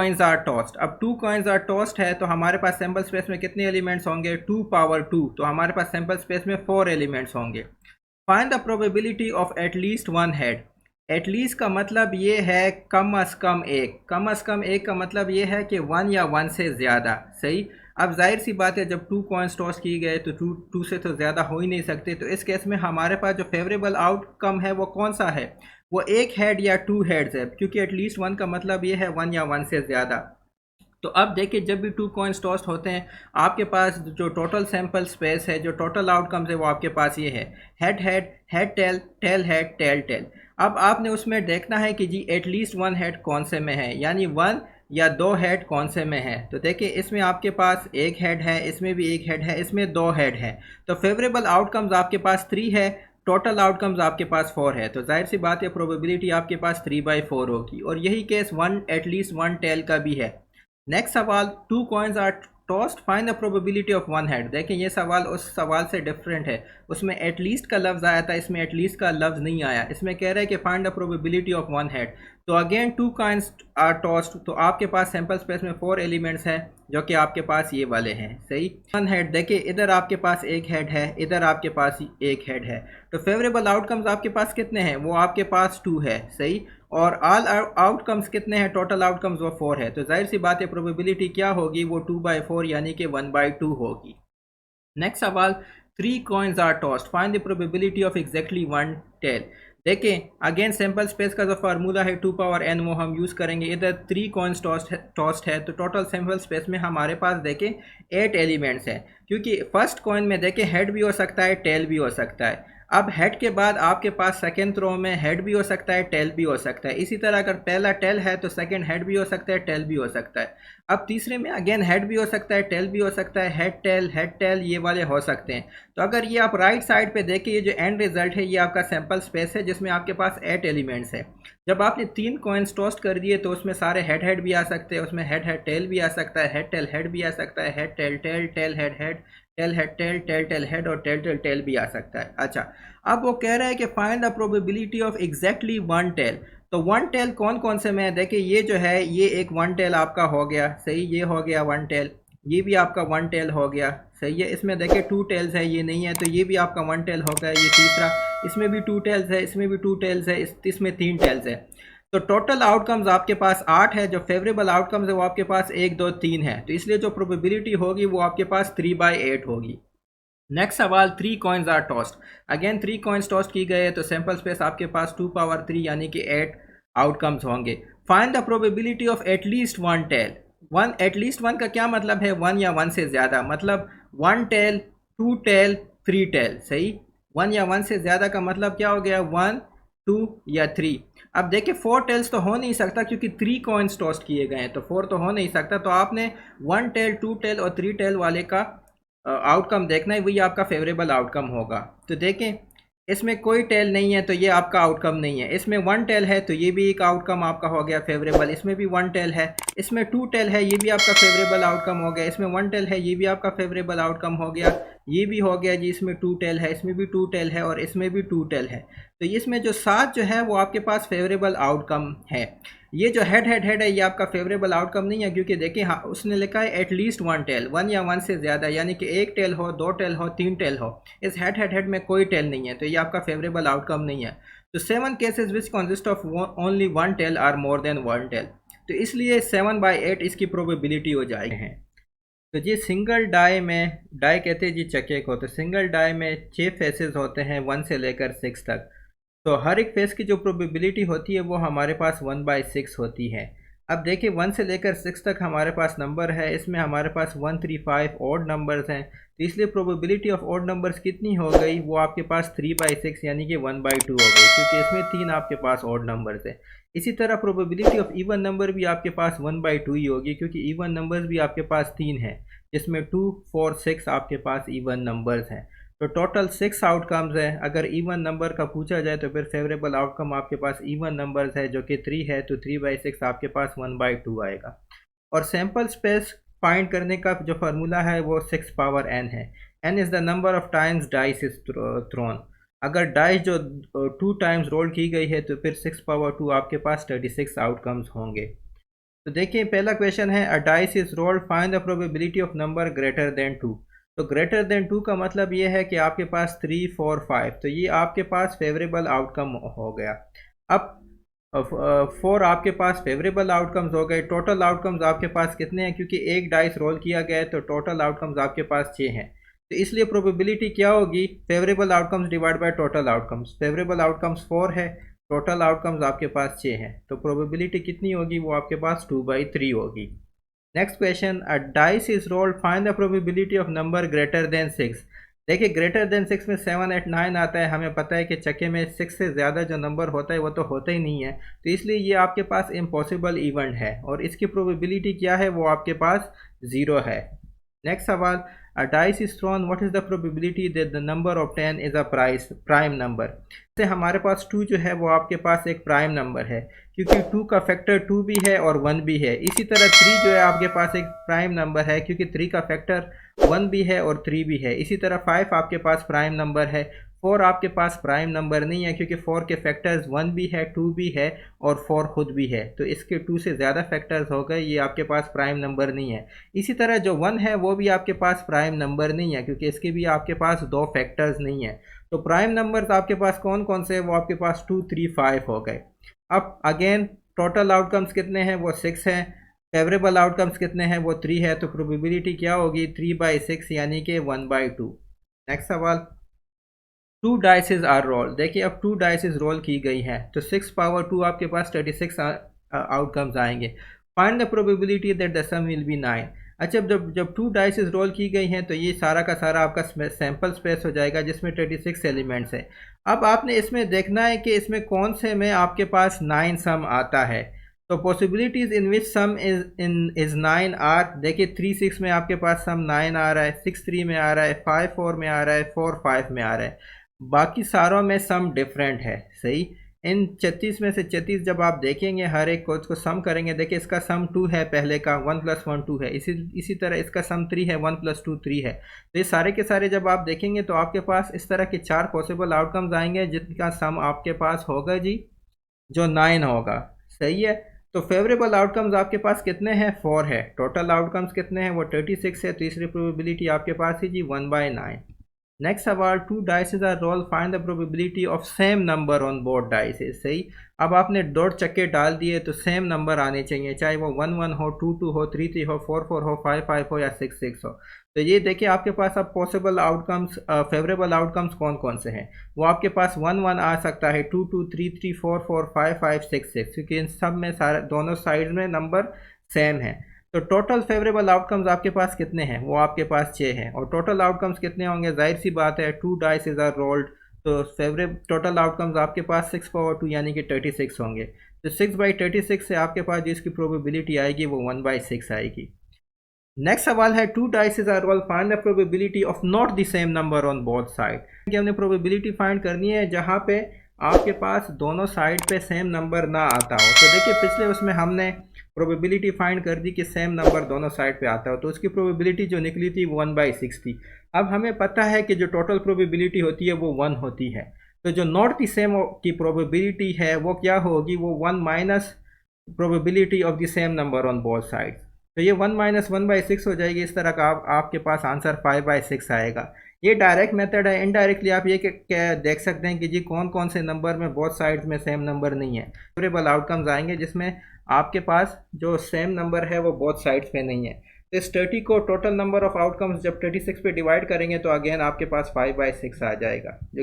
Coins are tossed. अब 2 coins are tossed है तो हमारे पास सैम्पल स्पेस में कितने एलिमेंट्स होंगे, 2 पावर 2, तो हमारे पास सैम्पल स्पेस में 4 एलिमेंट्स होंगे। Find the probability of at least one head. At least का मतलब ये है कम अज़ कम एक, कम अज़ कम एक का मतलब ये है कि 1 या 1 से ज़्यादा। सही। अब जाहिर सी बात है जब 2 कॉइन्स टॉस की गए तो 2 से तो ज़्यादा हो ही नहीं सकते, तो इस केस में हमारे पास जो फेवरेबल आउटकम है वो कौन सा है, वो एक हेड या 2 हेड्स है, क्योंकि एटलीस्ट 1 का मतलब ये है 1 या 1 से ज़्यादा। तो अब देखिए जब भी 2 कॉइन्स टॉस्ट होते हैं आपके पास जो टोटल सैंपल स्पेस है, जो टोटल आउटकम्स है वो आपके पास ये है head head, head tail, tail head, tail tail. अब आपने उसमें देखना है कि जी एटलीस्ट 1 हेड कौन से में है, यानी 1 या 2 हेड कौन से में है। तो देखिए इसमें आपके पास एक हेड है, इसमें भी एक हेड है, इसमें 2 हेड है, तो फेवरेबल आउटकम्स आपके पास 3 है, टोटल आउटकम्स आपके पास 4 है, तो जाहिर सी बात है प्रोबेबिलिटी आपके पास 3/4 होगी। और यही केस एटलीस्ट 1 टेल का भी है। नेक्स्ट सवाल, 2 coins are tossed, find the probability of 1 head. देखें ये सवाल उस सवाल से डिफरेंट है, उसमें एटलीस्ट का लफ्ज़ आया था, इसमें एटलीस्ट का लफ्ज़ नहीं आया। इसमें कह रहा है कि find the probability of 1 head. तो अगेन 2 कॉइन्स आर टॉस्ड, तो आपके पास सैंपल स्पेस में 4 एलिमेंट्स हैं जो कि आपके पास ये वाले हैं। सही। 1 हेड, देखिए इधर आपके पास एक हेड है, इधर आपके पास एक हेड है, तो फेवरेबल आउटकम्स आपके पास कितने हैं, वो आपके पास 2 है। सही। और ऑल आउटकम्स कितने हैं, टोटल आउटकम्स वो 4 है, तो जाहिर सी बात है प्रोबेबिलिटी क्या होगी, वो 2/4 यानी कि 1/2 होगी। नेक्स्ट सवाल, 3 coins are tossed, find the probability of exactly 1 tail. देखें अगेन सैंपल स्पेस का जो फार्मूला है 2 पावर n वो हम यूज़ करेंगे। इधर 3 कॉइन्स टॉस्ड है तो टोटल सैंपल स्पेस में हमारे पास देखें 8 एलिमेंट्स हैं, क्योंकि फर्स्ट कॉइन में देखें हेड भी हो सकता है, टेल भी हो सकता है। अब हेड के बाद आपके पास सेकेंड रो में हेड भी हो सकता है, टेल भी हो सकता है। इसी तरह अगर पहला टेल है तो सेकेंड हेड भी हो सकता है, टेल भी हो सकता है। अब तीसरे में अगेन हेड भी हो सकता है, टेल भी हो सकता है, हेड टेल ये वाले हो सकते हैं। तो अगर ये आप राइट साइड पे देखें, ये जो एंड रिजल्ट है ये आपका सैंपल स्पेस है जिसमें आपके पास 8 एलिमेंट्स है। जब आपने 3 कॉइन्स टॉस्ट कर दिए तो उसमें सारे हेड भी आ सकते हैं, उसमें हेड टेल भी आ सकता है, हेड टेल हेड भी आ सकता है, head tail tail, tail head head, tail head tail, tail tail head और टेल टेल टेल भी आ सकता है। अच्छा, अब वो कह रहा है कि find the probability of exactly 1 tail. तो 1 टेल कौन कौन से में है, देखिए ये जो है ये एक 1 टेल आपका हो गया। सही, ये हो गया 1 टेल, ये भी आपका 1 टेल हो गया। सही है। इसमें देखिए 2 टेल्स है, ये नहीं है तो ये भी आपका 1 टेल हो गया। ये तीसरा, इसमें भी 2 टेल्स है, इसमें भी 2 टेल्स है, इसमें 3 टेल्स है। तो टोटल आउटकम्स आपके पास 8 है, जो फेवरेबल आउटकम्स है वो आपके पास 1 2 3 है, तो इसलिए जो प्रोबेबिलिटी होगी वो आपके पास 3/8 होगी। नेक्स्ट सवाल, 3 coins are tossed. Again 3 coins tossed की गए तो सैंपल स्पेस आपके पास 2 पावर 3 यानी कि 8 आउटकम्स होंगे। Find the probability of at least 1 tail. At least 1 का क्या मतलब है, 1 या 1 से ज़्यादा, मतलब 1 टेल, 2 टेल, 3 टेल। सही। 1 या 1 से ज़्यादा का मतलब क्या हो गया, 1 2 या 3। अब देखिए 4 टेल्स तो हो नहीं सकता क्योंकि 3 कॉइन्स टॉस्ट किए गए हैं, तो 4 तो हो नहीं सकता। तो आपने 1 टेल, 2 टेल और 3 टेल वाले का आउटकम देखना है, वही आपका फेवरेबल आउटकम होगा। तो देखें इसमें कोई टेल नहीं है तो ये आपका आउटकम नहीं है। इसमें 1 टेल है तो ये भी एक आउटकम आपका हो गया फेवरेबल। इसमें भी 1 टेल है, इसमें 2 टेल है, ये भी आपका फेवरेबल आउटकम हो गया। इसमें 1 टेल है, ये भी आपका फेवरेबल आउटकम हो गया। ये भी हो गया जी, इसमें 2 टेल है, इसमें भी 2 टेल है और इसमें भी 2 टेल है। तो इसमें जो 7 जो है वो आपके पास फेवरेबल आउटकम है। ये जो हेड हेड हेड है ये आपका फेवरेबल आउटकम नहीं है, क्योंकि देखिए हाँ उसने लिखा है एटलीस्ट 1 टेल, 1 या 1 से ज़्यादा, यानी कि 1 टेल हो, 2 टेल हो, 3 टेल हो। इस हेड हेड हेड में कोई टेल नहीं है, तो ये आपका फेवरेबल आउटकम नहीं है। तो 7 cases which consist of only 1 tail or more than 1 tail, तो इसलिए 7/8 इसकी प्रोबेबिलिटी हो जाएगी। तो जी सिंगल डाई में, डाई कहते हैं जी चक्के को, तो सिंगल डाई में 6 फेसेस होते हैं 1 से लेकर 6 तक। तो हर एक फेस की जो प्रोबेबिलिटी होती है वो हमारे पास 1/6 होती है। अब देखिए 1 से लेकर 6 तक हमारे पास नंबर है, इसमें हमारे पास 1 3 5 ऑड नंबर्स हैं, तो इसलिए प्रोबेबिलिटी ऑफ ऑड नंबर्स कितनी हो गई, वो आपके पास 3/6 यानी कि 1/2 हो गई, क्योंकि इसमें 3 आपके पास ऑड नंबर्स है। इसी तरह प्रोबेबिलिटी ऑफ इवन नंबर भी आपके पास 1/2 ही होगी, क्योंकि इवन नंबर्स भी आपके पास 3 हैं, जिसमें 2 4 6 आपके पास इवन नंबर्स हैं। तो टोटल 6 आउटकम्स है। अगर इवन नंबर का पूछा जाए तो फिर फेवरेबल आउटकम आपके पास इवन नंबर्स है जो कि 3 है, तो 3/6 आपके पास 1/2 आएगा। और सैंपल स्पेस फाइंड करने का जो फार्मूला है वो 6 पावर n है। n is the number of times dice is throne. अगर डाइस जो 2 टाइम्स रोल की गई है तो फिर 6 पावर 2 आपके पास 36 आउटकम्स होंगे। तो देखिए पहला क्वेश्चन है अ dice is rolled find the probability of number greater than 2। तो ग्रेटर देन 2 का मतलब ये है कि आपके पास 3, 4, 5, तो ये आपके पास फेवरेबल आउटकम हो गया। अब 4 आपके पास फेवरेबल आउटकम्स हो गए। टोटल आउटकम्स आपके पास कितने हैं, क्योंकि एक डाइस रोल किया गया है तो टोटल आउटकम्स आपके पास 6 हैं। तो इसलिए प्रोबेबिलिटी क्या होगी, favourable outcomes divide by total outcomes. Favourable outcomes 4 है, टोटल आउटकम्स आपके पास 6 हैं, तो प्रोबेबिलिटी कितनी होगी, वो आपके पास 2/3 होगी। Next question a dice is rolled find the probability of number greater than 6। देखिए ग्रेटर देन 6 में 7, 8, 9 आता है। हमें पता है कि चक्के में 6 से ज़्यादा जो नंबर होता है वो तो होता ही नहीं है, तो इसलिए ये आपके पास इम्पॉसिबल इवेंट है और इसकी प्रोबेबिलिटी क्या है, वो आपके पास 0 है। नेक्स्ट सवाल अ dice is throne what is the probability that the number of 10 is a prime number. जैसे हमारे पास 2 जो है वो आपके पास एक प्राइम नंबर है, क्योंकि 2 का फैक्टर 2 भी है और 1 भी है। इसी तरह 3 जो है आपके पास एक प्राइम नंबर है, क्योंकि 3 का फैक्टर 1 भी है और 3 भी है। इसी तरह 5 आपके पास प्राइम नंबर है। 4 आपके पास प्राइम नंबर नहीं है, क्योंकि 4 के फैक्टर्स 1 भी है, 2 भी है और 4 खुद भी है, तो इसके 2 से ज़्यादा फैक्टर्स हो गए, ये आपके पास प्राइम नंबर नहीं है। इसी तरह जो 1 है वो भी आपके पास प्राइम नंबर नहीं है, क्योंकि इसके भी आपके पास 2 फैक्टर्स नहीं है। तो प्राइम नंबर्स आपके पास कौन कौन से हैं, वो आपके पास 2, 3, 5 हो गए। अब अगेन टोटल आउटकम्स कितने हैं, वो 6 हैं। फेवरेबल आउटकम्स कितने हैं, वो 3 है, तो प्रोबेबिलिटी क्या होगी, 3/6 यानी कि 1/2। नेक्स्ट सवाल 2 डाइसेस आर रोल। देखिए अब 2 डाइसेस रोल की गई हैं, तो 6/2 आपके पास 36 आउटकम्स आएंगे। Find the probability that the sum will be 9। अच्छा जब जब 2 डाइसेस रोल की गई हैं तो ये सारा का सारा आपका सैम्पल स्पेस हो जाएगा, जिसमें 36 एलिमेंट्स है। अब आपने इसमें देखना है कि इसमें कौन से में आपके पास 9 सम आता है। तो possibilities in which sum is 9 are, देखिए 3, 6 में आपके पास सम 9 आ रहा है, 6, 3 में आ रहा है, 5, 4 में आ रहा है, 4, 5 में आ रहा है। बाकी सारों में सम डिफरेंट है। सही, इन 36 में से 36 जब आप देखेंगे हर एक को इसको सम करेंगे, देखिए इसका सम 2 है, पहले का 1 + 1 2 है। इसी तरह इसका सम 3 है, 1 + 2 3 है। तो ये सारे के सारे जब आप देखेंगे तो आपके पास इस तरह के 4 पॉसिबल आउटकम्स आएंगे, जिनका सम आपके पास होगा जी जो 9 होगा। सही है, तो फेवरेबल आउटकम्स आपके पास कितने हैं, 4 है। टोटल आउटकम्स कितने हैं, वो 36 है। तीसरी प्रोबेबिलिटी आपके पास है जी 1/9। नेक्स्ट सवाल 2 dices are roll find the probability of same number on both dices. सही, अब आपने डॉट चक्के डाल दिए तो सेम नंबर आने चाहिए, चाहे वो 1 1 हो, 2 2 हो, 3 3 हो, 4 4 हो, 5 5 हो या 6 6 हो। तो ये देखिए आपके पास अब पॉसिबल आउटकम्स, फेवरेबल आउटकम्स कौन कौन से हैं। वो आपके पास 1 1 आ सकता है, 2 2 3 3 4 4 5 5 6 6, क्योंकि इन सब में सारे दोनों साइड में नंबर सेम है। तो टोटल फेवरेबल आउटकम्स आपके पास कितने हैं, वो आपके पास 6 हैं। और टोटल आउटकम्स कितने होंगे, जाहिर सी बात है 2 डाइसेस आर रोल्ड, तो फेवरेबल टोटल आउटकम्स आपके पास 6/2 यानी कि 36 होंगे। तो 6/36 से आपके पास जिसकी प्रोबेबिलिटी आएगी वो 1/6 आएगी। नेक्स्ट सवाल है 2 dices are rolled find the probability of not the same number on both side. कि हमने प्रोबेबिलिटी फाइंड करनी है जहाँ पे आपके पास दोनों साइड पे सेम नंबर ना आता हो। तो देखिए पिछले उसमें हमने प्रोबेबिलिटी फाइंड कर दी कि सेम नंबर दोनों साइड पे आता हो, तो उसकी प्रोबेबिलिटी जो निकली थी 1/6 थी। अब हमें पता है कि जो टोटल प्रोबेबिलिटी होती है वो 1 होती है, तो जो नॉट द सेम की प्रोबेबिलिटी है वो क्या होगी, वो 1 minus probability of the same number on both side. तो ये 1 - 1/6 हो जाएगी। इस तरह का आपके पास आंसर 5/6 आएगा। ये डायरेक्ट मेथड है। इनडायरेक्टली आप ये देख सकते हैं कि जी कौन कौन से नंबर में बोथ साइड्स में सेम नंबर नहीं है। फेवरेबल आउटकम्स आएंगे जिसमें आपके पास जो सेम नंबर है वो बोथ साइड्स पे नहीं है। तो इस 30 को टोटल नंबर ऑफ आउटकम्स जब 36 पे डिवाइड करेंगे तो अगेन आपके पास 5/6 आ जाएगा। जो